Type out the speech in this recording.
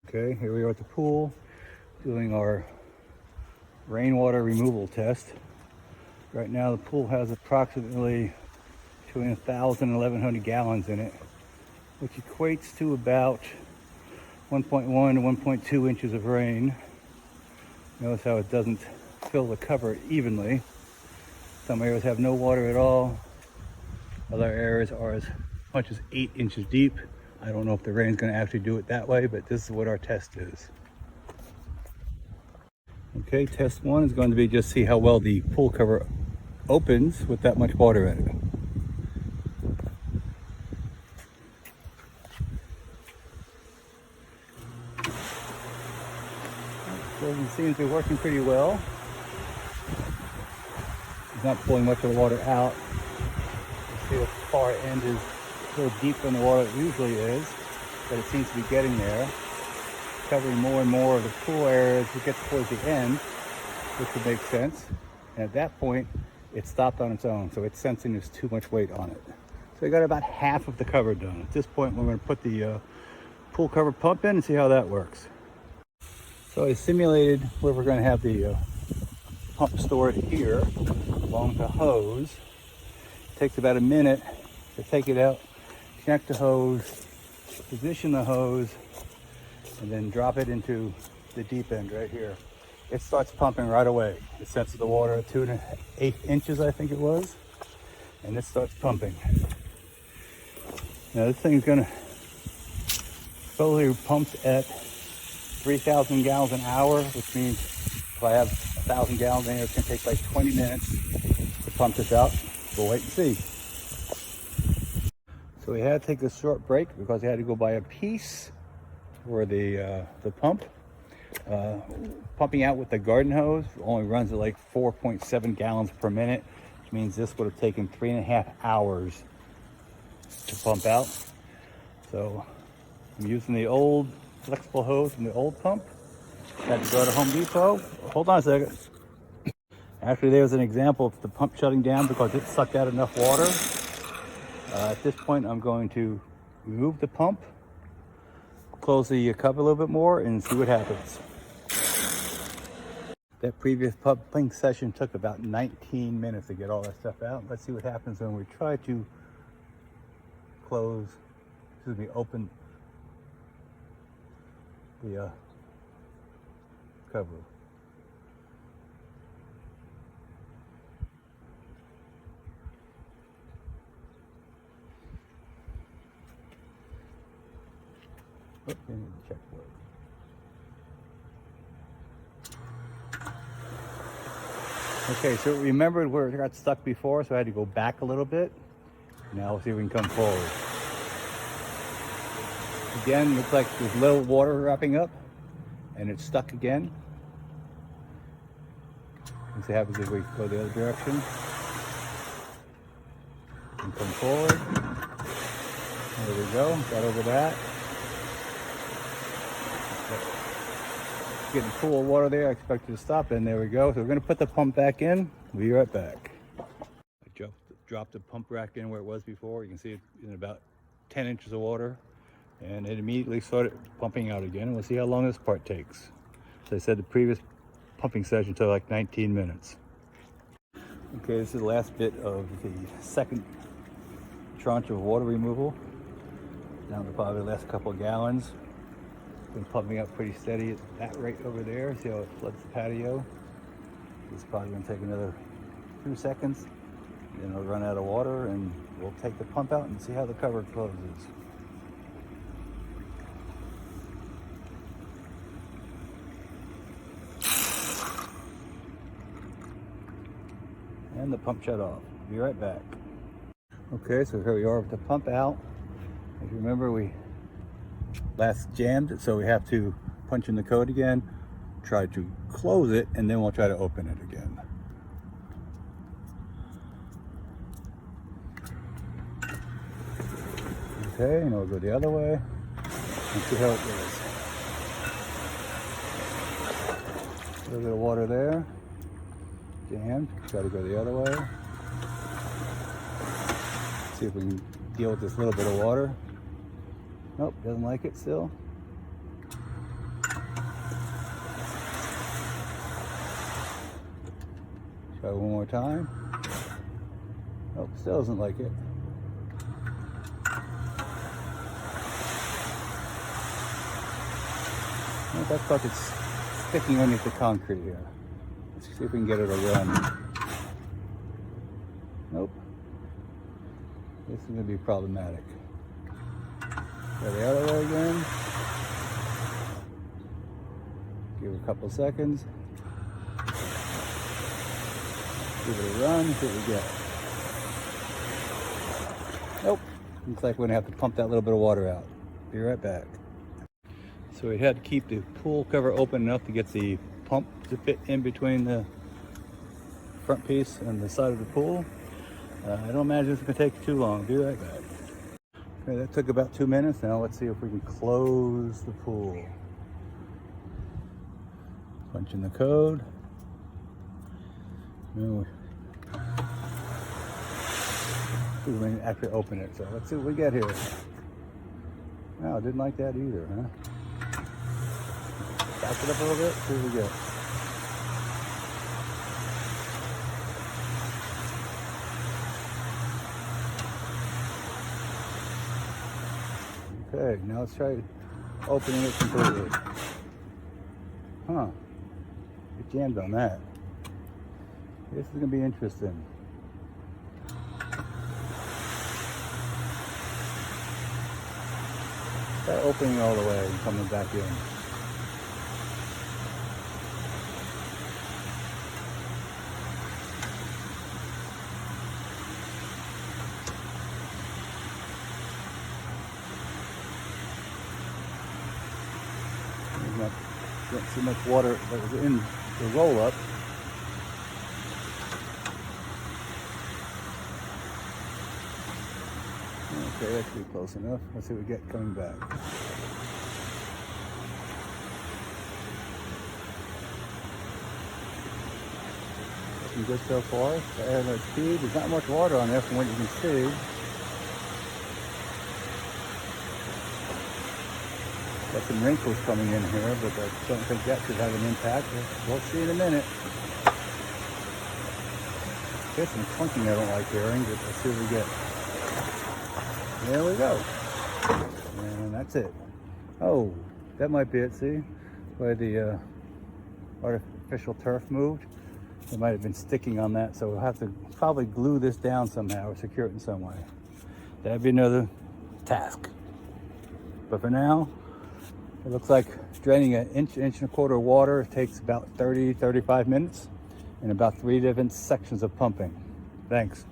Okay, here we are at the pool doing our rainwater removal test. Right now the pool has approximately between 1,000 and 1,100 gallons in it, which equates to about 1.1 to 1.2 inches of rain. Notice how it doesn't fill the cover evenly. Some areas have no water at all. Other areas are as much as 8 inches deep. I don't know if the rain's going to actually do it that way, but this is what our test is. Okay, test one is going to be just see how well the pool cover opens with that much water in it. It seems to be working pretty well. It's not pulling much of the water out. You see the far end is a little deeper than the water it usually is, but it seems to be getting there, covering more and more of the pool area as it gets towards the end, which would make sense. And at that point, it stopped on its own, so it's sensing there's too much weight on it. So we got about half of the cover done. At this point, we're going to put the pool cover pump in and see how that works. So I simulated where we're going to have the pump stored here along the hose. It takes about a minute to take it out, connect the hose, position the hose, and then drop it into the deep end right here. It starts pumping right away. It senses the water at 2 1/8 inches, I think it was, and it starts pumping. Now this thing's gonna slowly pump at 3,000 gallons an hour, which means if I have 1,000 gallons in here, it's gonna take like 20 minutes to pump this out. We'll wait and see. So we had to take a short break because we had to go buy a piece for the pump. Pumping out with the garden hose only runs at like 4.7 gallons per minute, which means this would have taken 3.5 hours to pump out. So I'm using the old flexible hose from the old pump. Had to go to Home Depot. Hold on a second. Actually, there's an example of the pump shutting down because it sucked out enough water. At this point, I'm going to remove the pump, close the cover a little bit more, and see what happens. That previous pumping session took about 19 minutes to get all that stuff out. Let's see what happens when we try to open the cover. Oh, I need to check for it. Okay, so remembered where it got stuck before, so I had to go back a little bit. Now we'll see if we can come forward. Again, looks like there's little water wrapping up, and it's stuck again. Let's see what happens if we go the other direction. And come forward. There we go, got over that. Getting full of water there, I expect it to stop, and there we go. So we're going to put the pump back in. We'll be right back. I dropped the pump rack in where it was before. You can see it in about 10 inches of water, and it immediately started pumping out again. We'll see how long this part takes. As I said, the previous pumping session took like 19 minutes. Okay, this is the last bit of the second tranche of water removal. Down to probably the last couple of gallons. Been pumping up pretty steady at that rate over there. See how it floods the patio. It's probably going to take another 2 seconds. Then it'll run out of water, and we'll take the pump out and see how the cover closes. And the pump shut off. Be right back. Okay, so here we are with the pump out. If you remember, we last jammed it, so we have to punch in the code again, try to close it, and then we'll try to open it again. Okay, and we'll go the other way and see how it goes. A little bit of water there, jammed, got to go the other way. See if we can deal with this little bit of water. Nope, doesn't like it still. Try one more time. Oh, still doesn't like it. Oh, that's because it's sticking underneath the concrete here. Let's see if we can get it to run. Nope. This is going to be problematic. Try the other way again. Give it a couple seconds. Give it a run, see what we get. Nope. Looks like we're going to have to pump that little bit of water out. Be right back. So we had to keep the pool cover open enough to get the pump to fit in between the front piece and the side of the pool. I don't imagine it's going to take too long. Be right back. Okay, that took about 2 minutes. Now let's see if we can close the pool. Punch in the code. We can actually open it. So let's see what we get here. Wow, I didn't like that either, huh? Back it up a little bit, see what we get. Okay, now let's try opening it completely. Huh, it jammed on that. This is gonna be interesting. Try opening all the way and coming back in. Not too much water that was in the roll up. Okay, that should be close enough. Let's see what we get coming back. Looking good so far. The air speed. There's not much water on there from what you can see. Got some wrinkles coming in here, but I don't think that should have an impact. We'll see in a minute. There's some clunking I don't like hearing, but let's see what we get. There we go. And that's it. Oh, that might be it, see? Where the artificial turf moved. It might have been sticking on that, so we'll have to probably glue this down somehow or secure it in some way. That'd be another task. But for now, it looks like draining an inch and a quarter of water takes about 30-35 minutes and about 3 different sections of pumping. Thanks.